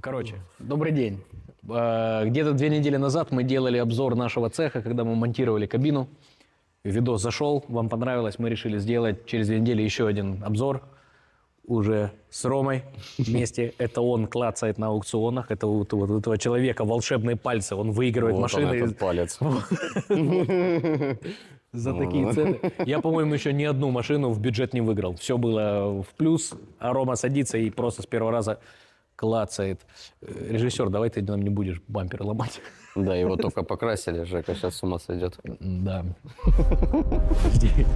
Короче, добрый день. Где-то 2 недели назад мы делали обзор нашего цеха, когда мы монтировали кабину. Видос зашел, вам понравилось, мы решили сделать через 2 недели еще один обзор. Уже с Ромой вместе. Это он клацает на аукционах. Это вот этого человека волшебные пальцы. Он выигрывает Вот машины. он, этот палец. За такие цены. Я, по-моему, еще ни одну машину в бюджет не выиграл. Все было в плюс, а Рома садится и просто с первого раза клацает. Режиссер, давай ты нам не будешь бампер ломать. Да, его только покрасили, Жека сейчас с ума сойдет. Да. Жди.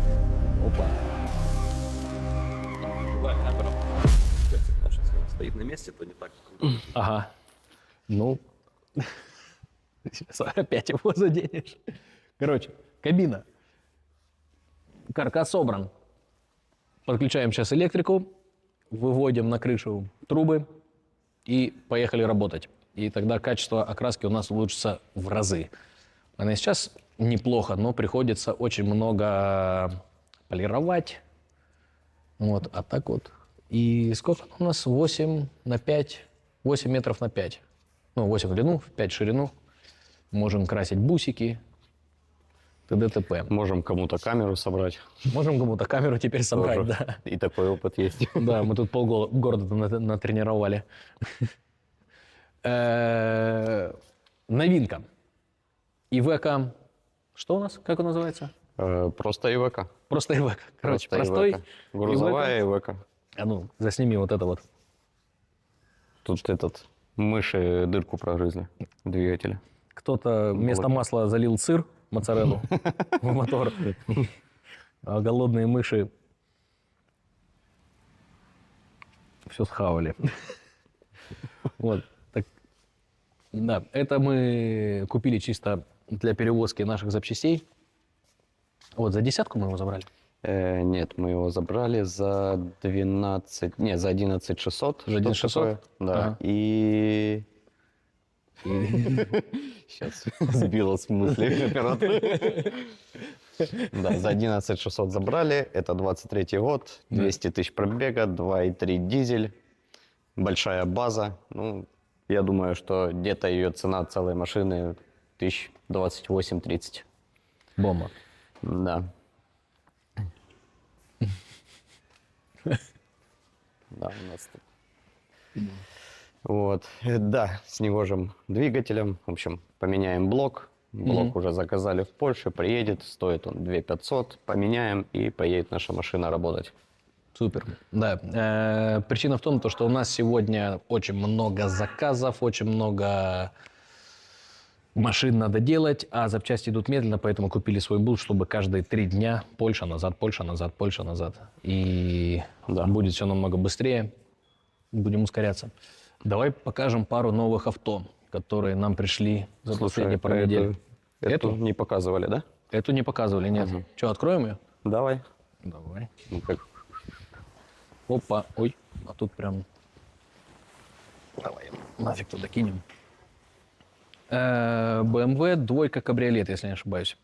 Опа. Камера. Стоит на месте, то не так. Ага. Ну, сейчас опять его заденешь. Короче, кабина. Каркас собран. Подключаем сейчас электрику, выводим на крышу трубы и поехали работать. И тогда качество окраски у нас улучшится в разы. Она и сейчас неплохо, но приходится очень много полировать. Вот, а так вот. И сколько у нас? 8 на 5, 8 метров на 5. Ну, 8 в длину, 5 в ширину. Можем красить бусики. т.д. т.п. Можем кому-то камеру собрать. Можем кому-то камеру теперь собрать, Тоже. да. И такой опыт есть. Да, мы тут полгорода натренировали. Новинка. Ивека. Что у нас? Как он называется? Просто Ивека. Просто Ивека. Короче, Просто простой. Ивека. Грузовая Ивека. А ну, засними вот это вот. Тут мыши дырку прогрызли в двигателе. Кто-то вместо масла залил сыр, моцареллу в мотор. А голодные мыши все схавали. Вот. Так, да, это мы купили чисто для перевозки наших запчастей. Вот, за 10 мы его забрали. Нет, мы его забрали за 11 600. За 11 600? Да. Ага. И... Сейчас сбила с мысли оператор. Да, за 11 600 забрали. Это 23-й год, 200 тысяч пробега, 2,3 дизель, большая база. Ну, я думаю, что где-то ее цена целой машины 28-30. Бомба. Да. Да, у нас тут. Вот, да, с негожим двигателем. В общем, поменяем блок. Блок уже заказали в Польше, приедет, стоит он 2500. Поменяем, и поедет наша машина работать. Супер. Да. Причина в том, что у нас сегодня очень много заказов, очень много машин надо делать, а запчасти идут медленно, поэтому купили свой булт, чтобы каждые 3 дня Польша назад, Польша назад, Польша назад. И Да. будет все намного быстрее. Будем ускоряться. Давай покажем пару новых авто, которые нам пришли за последние пару недель. Эту не показывали, да? Эту не показывали, нет. Что, откроем ее? Давай. Давай. Ну, как? Опа, ой, а тут прям... Давай, нафиг туда кинем. BMW двойка кабриолет, если не ошибаюсь.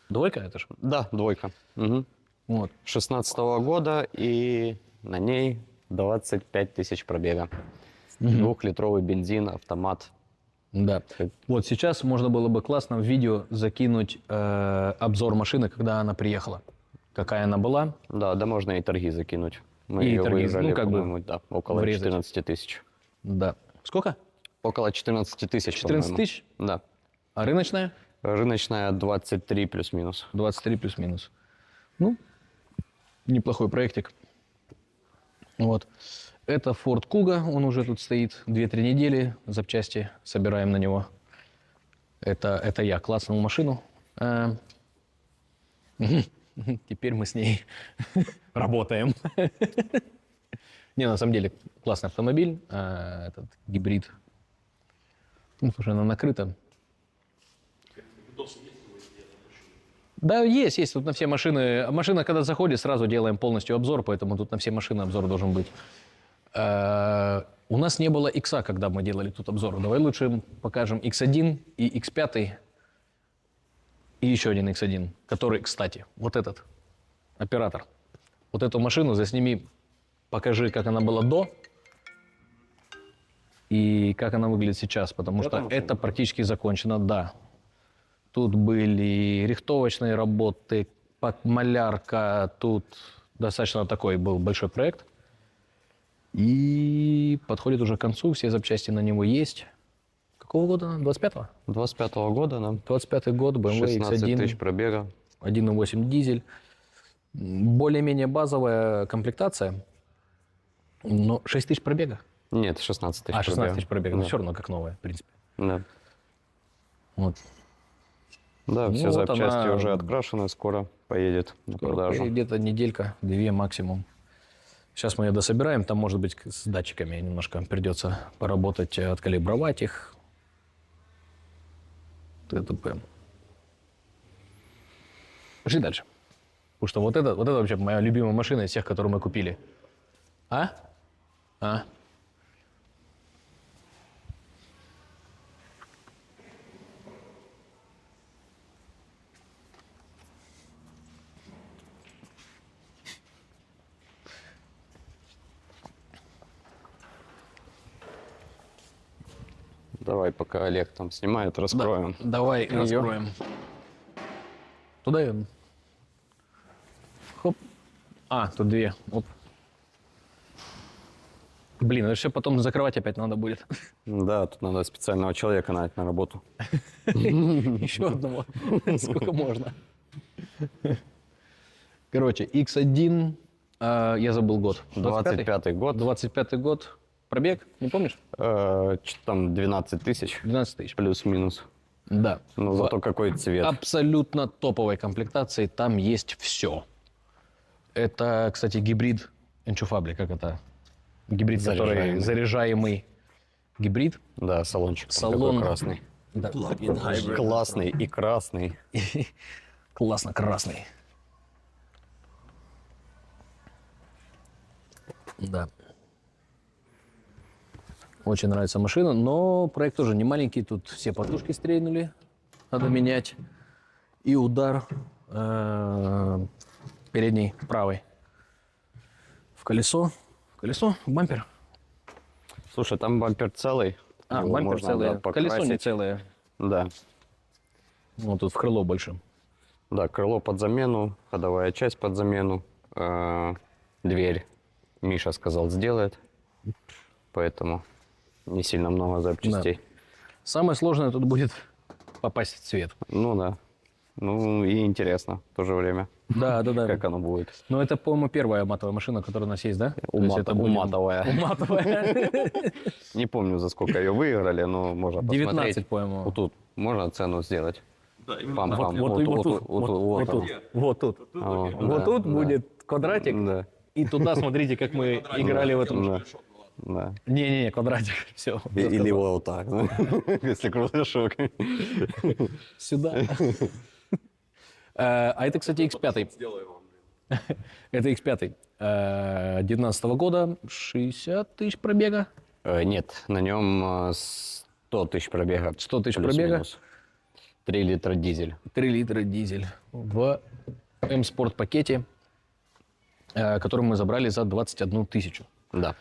Двойка это же? Да, двойка. Угу. Вот. 16-го года, и на ней 25 тысяч пробега. Двухлитровый бензин, автомат. Да. Вот сейчас можно было бы классно в видео закинуть обзор машины, когда она приехала. Какая она была. Да, да, можно и торги закинуть. Мы И ее торги, выиграли, ну, как бы по-моему, да, около врезать. 14 тысяч. Да. Сколько? Около 14 тысяч, 14 по-моему. тысяч? Да. А рыночная? Рыночная 23 плюс-минус. 23 плюс-минус. Ну, неплохой проектик. Вот. Это Ford Kuga, он уже тут стоит 2-3 недели, запчасти собираем на него. Это я класснул машину. Теперь мы с ней работаем. Не, на самом деле, классный автомобиль, этот гибрид. Ну, слушай, она накрыта. Да, есть. Тут на все машины. Машина, когда заходит, сразу делаем полностью обзор, поэтому тут на все машины обзор должен быть. У нас не было X, когда мы делали тут обзор. Давай лучше покажем X1 и X5. И еще один X1, который, кстати, вот этот оператор. Вот эту машину засними, покажи, как она была до и как она выглядит сейчас, потому что это практически закончено, да. Тут были рихтовочные работы, малярка, тут достаточно такой был большой проект. И подходит уже к концу, все запчасти на него есть. Какого года? 25-го? 25-го года, да. 25-й год, BMW 16 X1, тысяч пробега. 1.8 дизель. Более-менее базовая комплектация, но 6 тысяч пробега. Нет, 16 тысяч 16 тысяч пробега, но Да. все равно как новая, в принципе. Да. Вот. Да, Ну, все вот запчасти она- уже открашены, скоро поедет на продажу. Где-то неделька, 2 максимум. Сейчас мы ее дособираем, там, может быть, с датчиками немножко придется поработать, откалибровать их. ТТП. Пошли дальше. Потому что вот это вообще моя любимая машина из всех, которые мы купили. А? А? Давай, пока Олег там снимает, раскроем. Давай Её. раскроем. Туда ее. Хоп. А, тут две. Оп. Блин, это все потом закрывать опять надо будет. Да, тут надо специального человека нанять на работу. Еще одного. Сколько можно. Короче, X1, я забыл год. 25-й год. 25-й год. Пробег, не помнишь? Что там, 12 тысяч, 12 тысяч. плюс-минус. Да. Ну, зато какой цвет. Абсолютно топовой комплектации там есть все. Это, кстати, гибрид Энчуфабли, как это? Гибрид, который Заряжаемый. заряжаемый гибрид. Да, салончик там Салон. такой красный. Да. Plug-in hybrid. Классный и красный. Классно красный. Да. Очень нравится машина, но проект тоже не маленький. Тут все подушки стрельнули, надо менять. И удар передний правый в колесо. В колесо, в бампер. Слушай, там бампер целый. А, Его бампер можно, целый. да, Колесо не покрасить. целое. Да. Вот тут в крыло больше. Да, крыло под замену, ходовая часть под замену. Дверь, Миша сказал, сделает. Поэтому не сильно много запчастей. Самое сложное тут будет попасть в цвет. Ну да. Ну и интересно в то же время, Да, да, да. как оно будет. Но это, по-моему, первая матовая машина, которая у нас есть, да? То есть это будет- Уматовая. Матовая. Не помню, за сколько ее выиграли, но можно посмотреть. 19, по-моему. Вот тут можно цену сделать. Да, именно Пам-пам. Вот тут, вот тут, вот вот тут. Вот тут. Вот, Вот да, тут да. будет квадратик. Да, И туда, смотрите, как мы играли в этом. да, да. Не-не-не, квадратик. Все. Или вот так, да, если кругляшок. Сюда. А это, кстати, X5. сделаю вам, блин. Это X5. 19 года, 60 тысяч пробега. Нет, на нем 100 тысяч пробега. 100 тысяч плюс-минус. 3 литра дизель. 3 литра дизель в М-спорт пакете, который мы забрали за 21 тысячу. Да.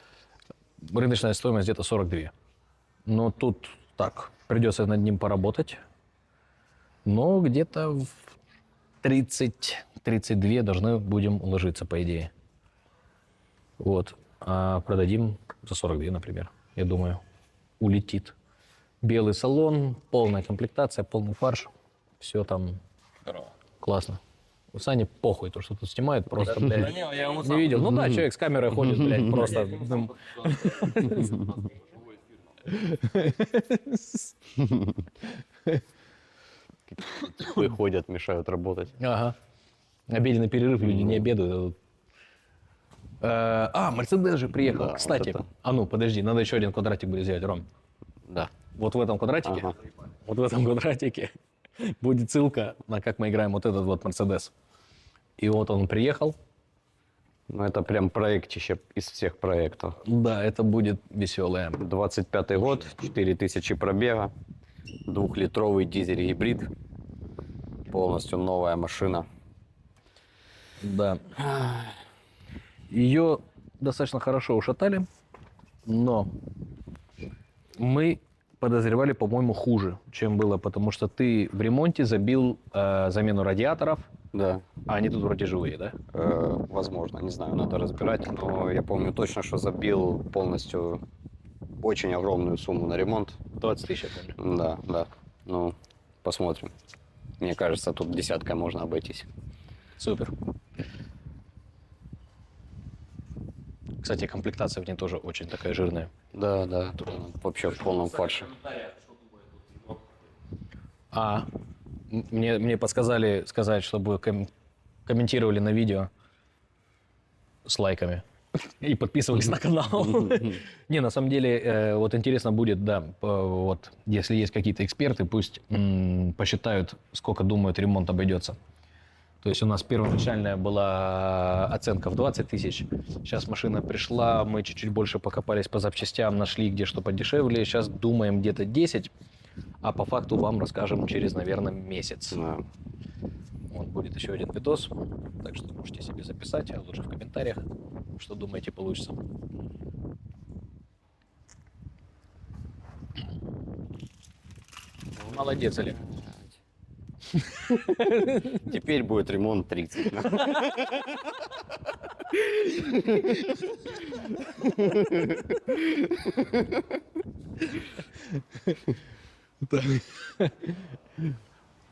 Рыночная стоимость где-то 42. Но тут так, придется над ним поработать. Но где-то в 30-32 должны будем уложиться, по идее. Вот. А продадим за 42, например. Я думаю, улетит. Белый салон, полная комплектация, полный фарш. Все там классно. У Сани похуй то, что тут снимают, просто, блядь, я ему не видел. Ну да, человек с камерой ходит, блядь, просто. Выходят, мешают работать. Ага. Обеденный перерыв, люди не обедают. Мерседес же приехал. Да, Кстати, вот это. а ну, подожди, надо еще один квадратик будет сделать, Ром. Да. Вот в этом квадратике, Ага. вот в этом квадратике будет ссылка на как мы играем вот этот вот Мерседес. И вот он приехал. Ну, это прям проектище из всех проектов. Да, это будет веселое. 25-й год, 4000 пробега, 2-литровый дизель-гибрид, полностью новая машина. Да. Ее достаточно хорошо ушатали, но Мы подозревали, по-моему, хуже, чем было, потому что ты в ремонте забил замену радиаторов, Да. а они тут вроде живые, да? Возможно, не знаю, надо разбирать, но я помню точно, что забил полностью очень огромную сумму на ремонт. 20 тысяч, я помню. Да, да. Ну, посмотрим. Мне кажется, тут десяткой можно обойтись. Супер. Кстати, комплектация в ней тоже очень такая жирная. Да, да. Тут она вообще в полном фарше. Мне подсказали сказать, чтобы комментировали на видео с лайками и подписывались на канал. Не, на самом деле, вот интересно будет, да, вот если есть какие-то эксперты, пусть посчитают, сколько думают ремонт обойдется. То есть у нас первоначальная была оценка в 20 тысяч. Сейчас машина пришла, мы чуть-чуть больше покопались по запчастям, нашли где что подешевле. Сейчас думаем где-то 10, а по факту вам расскажем через, наверное, месяц. Да. Вот будет еще один видос, так что можете себе записать, а лучше в комментариях, что думаете получится. Молодец, Олег. Теперь будет ремонт 30.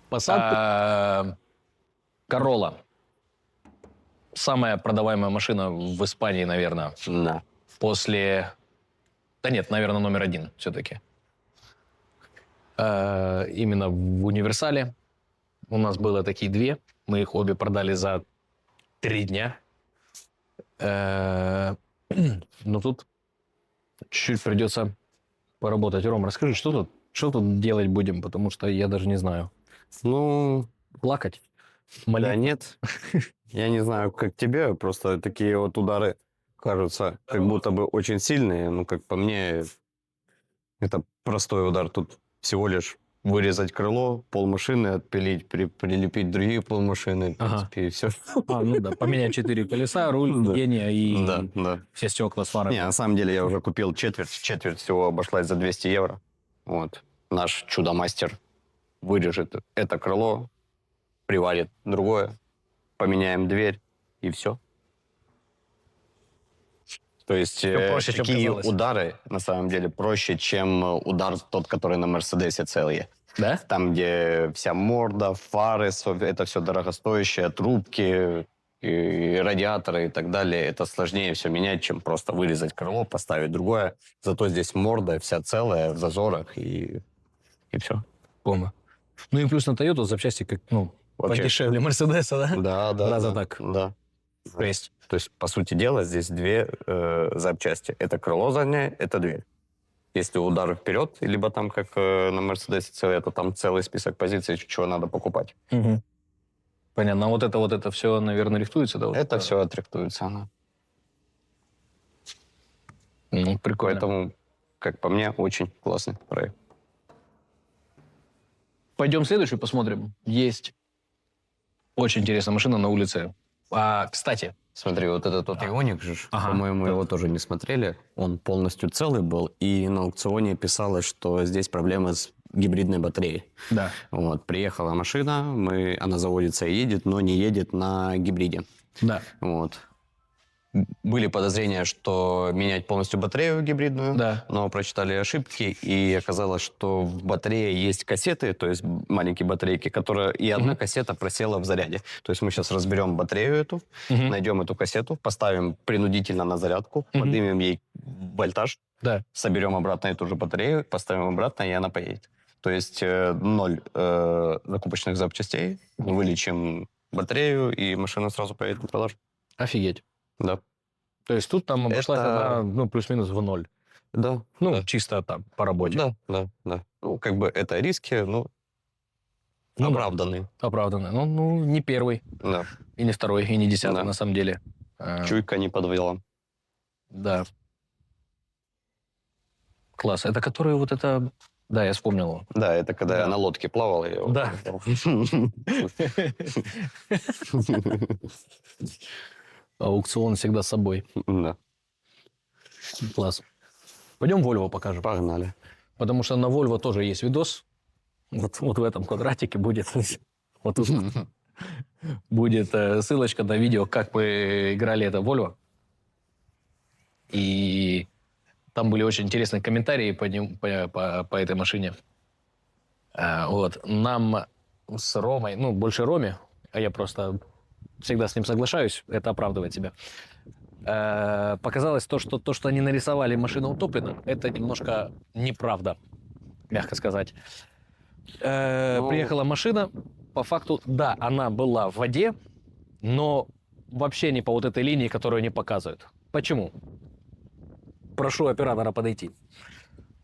Посадка. Королла. Самая продаваемая машина в Испании, наверное, Да. после... Да нет, наверное, номер один все-таки. Именно в универсале. У нас было такие две. Мы их обе продали за 3 дня. Но тут чуть-чуть придется поработать. Ром, расскажи, что тут делать будем? Потому что я даже не знаю. Ну, Плакать? да Молиться? нет. Я не знаю, как тебе, просто такие вот удары кажутся как будто бы очень сильные. Ну, как по мне, это простой удар. Тут всего лишь вырезать крыло, полмашины отпилить, прилепить другие полмашины, в Ага. принципе, и все. Ну да, поменять 4 колеса, руль, Да. сиденье и Да, да. все стекла с фарами. Не, на самом деле я уже купил четверть. Четверть всего обошлась за 200 евро. Вот. Наш чудо-мастер вырежет это крыло, приварит другое, поменяем дверь и все. То есть Всё проще, чем такие казалось. удары, на самом деле, проще, чем удар тот, который на Мерседесе целый. Да? Там, где вся морда, фары, это все дорогостоящее, трубки, и радиаторы и так далее. Это сложнее все менять, чем просто вырезать крыло, поставить другое. Зато здесь морда вся целая, в зазорах, и все. Помню. Ну и плюс на Toyota запчасти как, Вообще. подешевле Мерседеса, да? Да, да. Раза да, так. Да. То есть, То есть, по сути дела, здесь две запчасти. Это крыло заднее, это дверь. Если удар вперед, либо там, как на Мерседесе целый, то там целый список позиций, чего надо покупать. понятно. А вот это все, наверное, рихтуется, да? Вот Это все отрихтуется. Она. Ну, прикольно. Поэтому, как по мне, очень классный проект. Пойдем следующую посмотрим. Есть очень интересная машина на улице. Кстати, Смотри, вот этот вот Ионик же, Ага. по-моему, его тоже не смотрели. Он полностью целый был, и на аукционе писалось, что здесь проблемы с гибридной батареей. да. Вот, приехала машина, она заводится и едет, но не едет на гибриде. Да. Вот. Были подозрения, что менять полностью батарею гибридную, Да. но прочитали ошибки, и оказалось, что в батарее есть кассеты, то есть маленькие батарейки, и одна кассета просела в заряде. То есть мы сейчас разберем батарею эту, найдем эту кассету, поставим принудительно на зарядку, поднимем ей вольтаж, Да. соберем обратно эту же батарею, поставим обратно, и она поедет. То есть 0 закупочных запчастей, вылечим батарею, и машина сразу поедет на продажу. Офигеть. Да. То есть тут там обошлась Это- она, плюс-минус в ноль. Да. Ну, чисто там, по работе. Да. Ну, как бы это риски, Ну да. оправданные. Оправданно. Ну, не первый, Да. и не второй, и не 10-й, Да. на самом деле. Чуйка не подвела. Да. Класс. Это который вот это... Да, я вспомнил. Да, это когда Да. я на лодке плавал. Я его Да. взял. Аукцион всегда с собой. Да. Класс. Пойдем Volvo покажем. Погнали. Потому что на Volvo тоже есть видос. Вот в этом квадратике будет, вот тут будет ссылочка на видео, как мы играли это Volvo. И там были очень интересные комментарии по этой машине. Вот. Нам с Ромой, ну, больше Роме, а я просто всегда с ним соглашаюсь, это оправдывает себя. Показалось то, что они нарисовали машину утоплена, это немножко неправда, мягко сказать. Приехала машина, по факту, да, она была в воде, но вообще не по вот этой линии, которую они показывают. Почему? Прошу оператора подойти.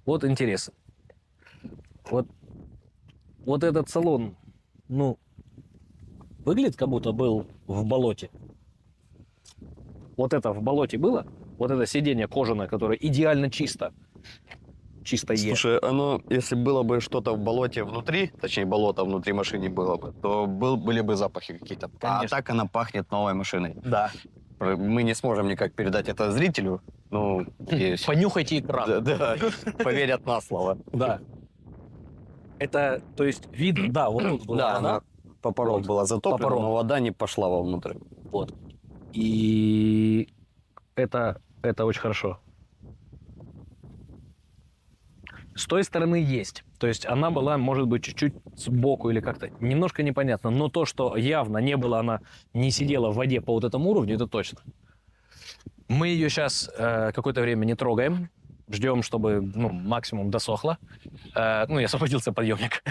Вот интересно. Вот этот салон, ну, выглядит, как будто был в болоте. Вот это в болоте было? Вот это сиденье кожаное, которое идеально чисто. Чистое. Слушай, оно, если было бы что-то в болоте внутри, точнее, болото внутри машины было бы, то были бы запахи какие-то. А Конечно. так она пахнет новой машиной. Да. Мы не сможем никак передать это зрителю. Ну, надеюсь. Понюхайте экран. Да, поверят на слово. Да. Это, то есть, видно, да, вот тут была Да, вода. она по порог Вот. была затоплена, По порог. но вода не пошла вовнутрь. Вот. И это очень хорошо. С той стороны есть. То есть она была, может быть, чуть-чуть сбоку или как-то. Немножко непонятно. Но то, что явно не было, она не сидела в воде по вот этому уровню, это точно. Мы ее сейчас какое-то время не трогаем. Ждем, чтобы максимум досохло. Ну, и освободился подъемник.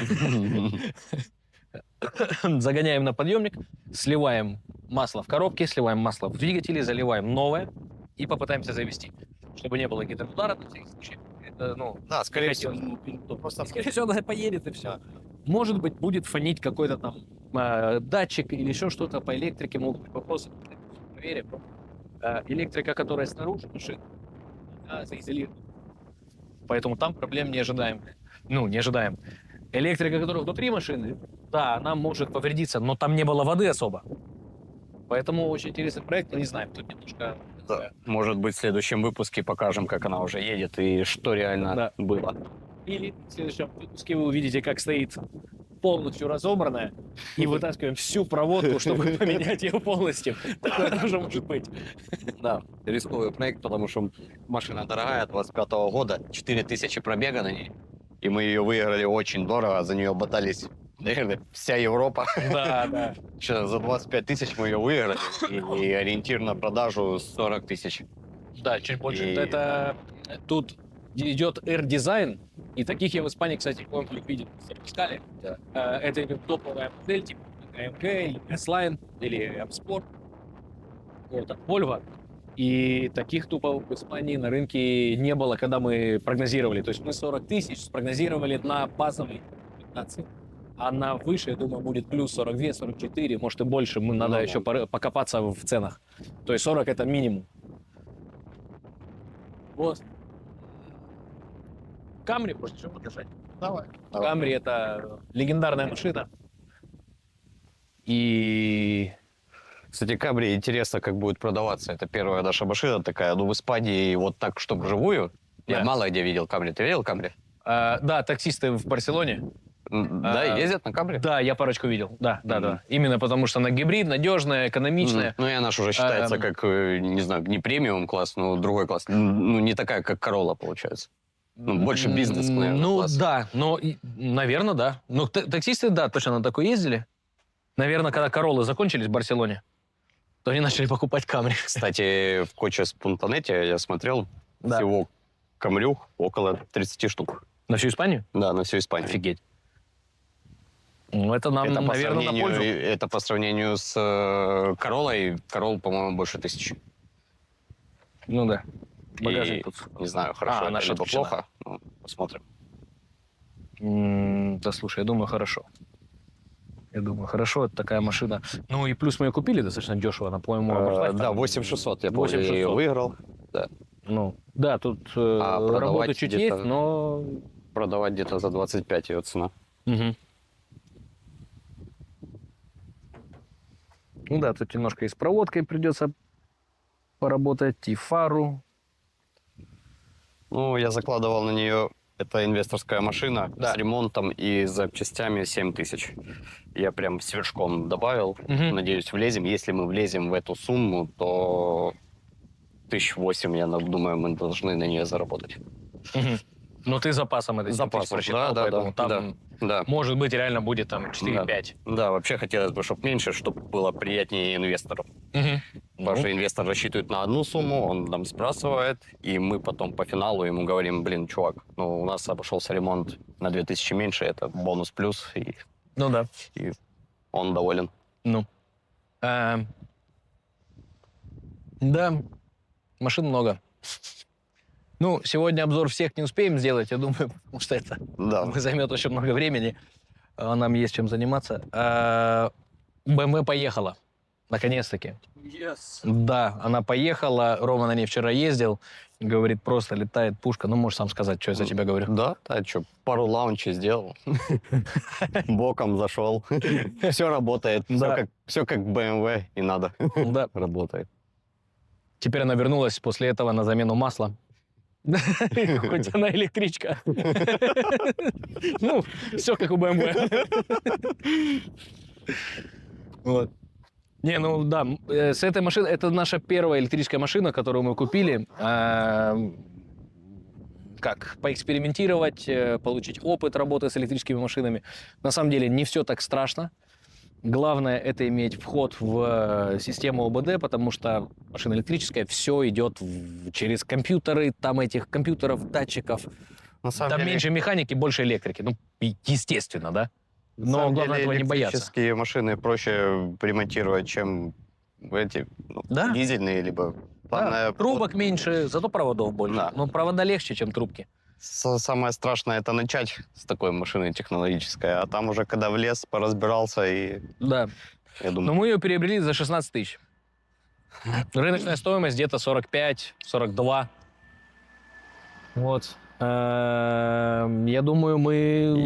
Загоняем на подъемник, сливаем масло в коробке, сливаем масло в двигателе, заливаем новое и попытаемся завести. Чтобы не было гидроудара на всякий случай. Это, Да, скорее не всего. хотелось. Просто, скорее всего, она поедет и все. Может быть, будет фонить какой-то там датчик или еще что-то по электрике. Могут быть вопросы. Проверим. Электрика, которая снаружи машины, она заизолирована. Поэтому там проблем не ожидаем. Ну, не ожидаем. Электрика, которая внутри машины, да, она может повредиться, но там не было воды особо. Поэтому очень интересный проект, но не знаем, тут немножко... Да. Может быть, в следующем выпуске покажем, как она уже едет и что реально Да. было. Или в следующем выпуске вы увидите, как стоит полностью разобранная, и вытаскиваем всю проводку, чтобы поменять ее полностью. Такое тоже может быть. Да, рисковый проект, потому что машина дорогая, 25-го года, 4000 пробега на ней. И мы ее выиграли очень дорого, за нее ботались, наверное, вся Европа. Да, да. Сейчас за 25 тысяч мы ее выиграли, и ориентир на продажу 40 тысяч. Да, чуть больше. И- Это тут идет R-дизайн, и таких я в Испании, кстати, комплект видел, запускали. Да. Это именно топовая модель, типа AMG, или S-Line, или M-Sport. Вот, от Volvo. И таких тупо в Испании на рынке не было, когда мы прогнозировали. То есть мы 40 тысяч спрогнозировали на базовой комплектации. А на выше, я думаю, будет плюс 42, 44, может и больше. Надо Ну, еще покопаться в ценах. То есть 40 это минимум. Вот. Камри, может, еще покажать? Давай. Камри это легендарная машина. И Кстати, Камри интересно, как будет продаваться. Это первая наша машина такая, ну, в Испании вот так, чтобы вживую. Я Да. мало где видел Камри. Ты видел Камри? да, таксисты в Барселоне. Да, ездят на Камри? Да, я парочку видел. Да, да, Мгм. да. Именно потому что она гибрид, надежная, экономичная. Ну, и она ж уже считается как, не знаю, не премиум класс, но другой класс. Ну, не такая, как Королла, получается. Ну, больше бизнес, наверное, Ну, класс. да, но, наверное, да. Ну, таксисты, да, точно на такой ездили. Наверное, когда Короллы закончились в Барселоне, то они начали покупать Камри. Кстати, в Коче Спонтанете я смотрел, Да. всего камрюх около 30 штук. На всю Испанию? Да, на всю Испанию. Офигеть. Ну, это нам, Это по наверное, на сравнению- пользу. Это по сравнению с Короллой. Королл, по-моему, больше 1000. Ну да. И Багажник тут. не знаю, хорошо она это либо отключена. плохо. Ну, посмотрим. Да, слушай, я думаю, хорошо. Я думаю, хорошо, это такая машина. Ну и плюс мы ее купили достаточно дешево, она, по-моему, обошлась Да, там 8600, я помню, я 8600. ее выиграл. Да. Ну, да, тут А продавать работы чуть где-то- есть, но... Продавать где-то за 25 ее цена. Мгм. Ну да, тут немножко и с проводкой придется поработать, и фару. Ну, я закладывал на нее, это инвесторская машина Да. с ремонтом и запчастями 7 тысяч. Я прям сверхом добавил. Мгм. Надеюсь, влезем. Если мы влезем в эту сумму, то 1008, я думаю, мы должны на нее заработать. Мгм. Ну, ты запасом это Запасом, просчитал, да, поэтому там, Да. может быть, реально будет там 4-5. Да, вообще хотелось бы, чтобы меньше, чтобы было приятнее инвестору. Мгм. Потому Ну, что инвестор рассчитывает на одну сумму, он нам сбрасывает, и мы потом по финалу ему говорим, блин, чувак, ну у нас обошелся ремонт на 2000 меньше, это бонус плюс, и ну да. он доволен. Ну. Да, машин много. Ну, сегодня обзор всех не успеем сделать, я думаю, потому что это Да. займет очень много времени. А нам есть чем заниматься. BMW поехала. Наконец-таки. Yes. Да, она поехала. Рома на ней вчера ездил. Говорит, просто летает пушка. Ну, можешь сам сказать, что я за тебя говорю. Да, что, пару лаунчей сделал, боком зашел, все работает, Да. все как BMW и надо, Да. работает. Теперь она вернулась после этого на замену масла. Хоть она электричка. Ну, все как у BMW. Вот. Не, ну да, с этой машиной, это наша первая электрическая машина, которую мы купили. Как, поэкспериментировать, получить опыт работы с электрическими машинами. На самом деле не все так страшно. Главное это иметь вход в систему ОБД, потому что машина электрическая, все идет через компьютеры, там этих компьютеров, датчиков. На самом Там деле, меньше механики, больше электрики. Ну, естественно, да? на Но самом главное деле этого не бояться. электрические машины проще ремонтировать, чем эти Да. дизельные, либо... Да, Главное, трубок меньше, зато проводов больше. Да. Но провода легче, чем трубки. Самое страшное это начать с такой машины технологической, а там уже когда влез, поразбирался, и Да. я думаю, Но мы ее приобрели за 16 тысяч. Рыночная стоимость где-то 45-42. Вот. Я думаю, мы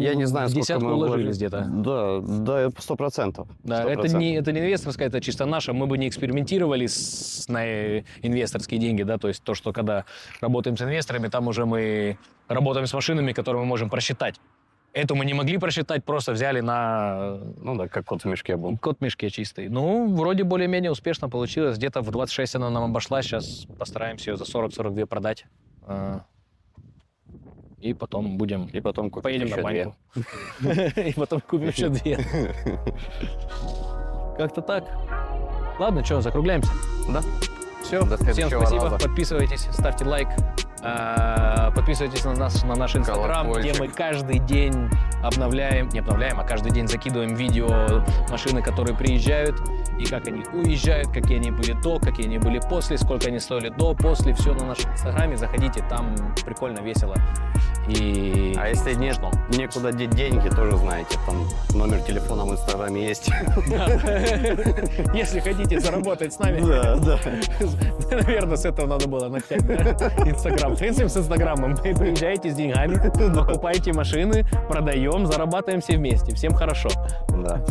я не знаю, в сколько десятку мы уложились где-то. Да, 100%. Да, это не инвесторская, это чисто наша. Мы бы не экспериментировали на инвесторские деньги, да, то есть то, что когда работаем с инвесторами, там уже мы работаем с машинами, которые мы можем просчитать. Эту мы не могли просчитать, просто взяли на Ну да, как кот в мешке был. кот в мешке чистый. Ну, вроде более-менее успешно получилось. Где-то в 26 она нам обошлась. Сейчас постараемся ее за 40-42 продать. И потом будем... И потом купить Поедем еще на баньку. И потом купим еще 2. Как-то так. Ладно, что, закругляемся? Да. Все. До Всем следующего спасибо. раза. Подписывайтесь, ставьте лайк. Подписывайтесь на нас, на наш инстаграм, где Колокольчик. мы каждый день обновляем, не обновляем, а каждый день закидываем видео машины, которые приезжают, и как они уезжают, какие они были до, какие они были после, сколько они стоили до, после. Все на нашем инстаграме. Заходите, там прикольно, весело. И А если нет, смешно. некуда деть деньги, тоже знаете, там номер телефона в инстаграме есть. Если хотите заработать с нами, Да. наверное, с этого надо было начать. Да? Инстаграм. В принципе, с Инстаграмом. Приезжайте с деньгами, покупайте машины, продаем, зарабатываем все вместе. Всем хорошо. Да.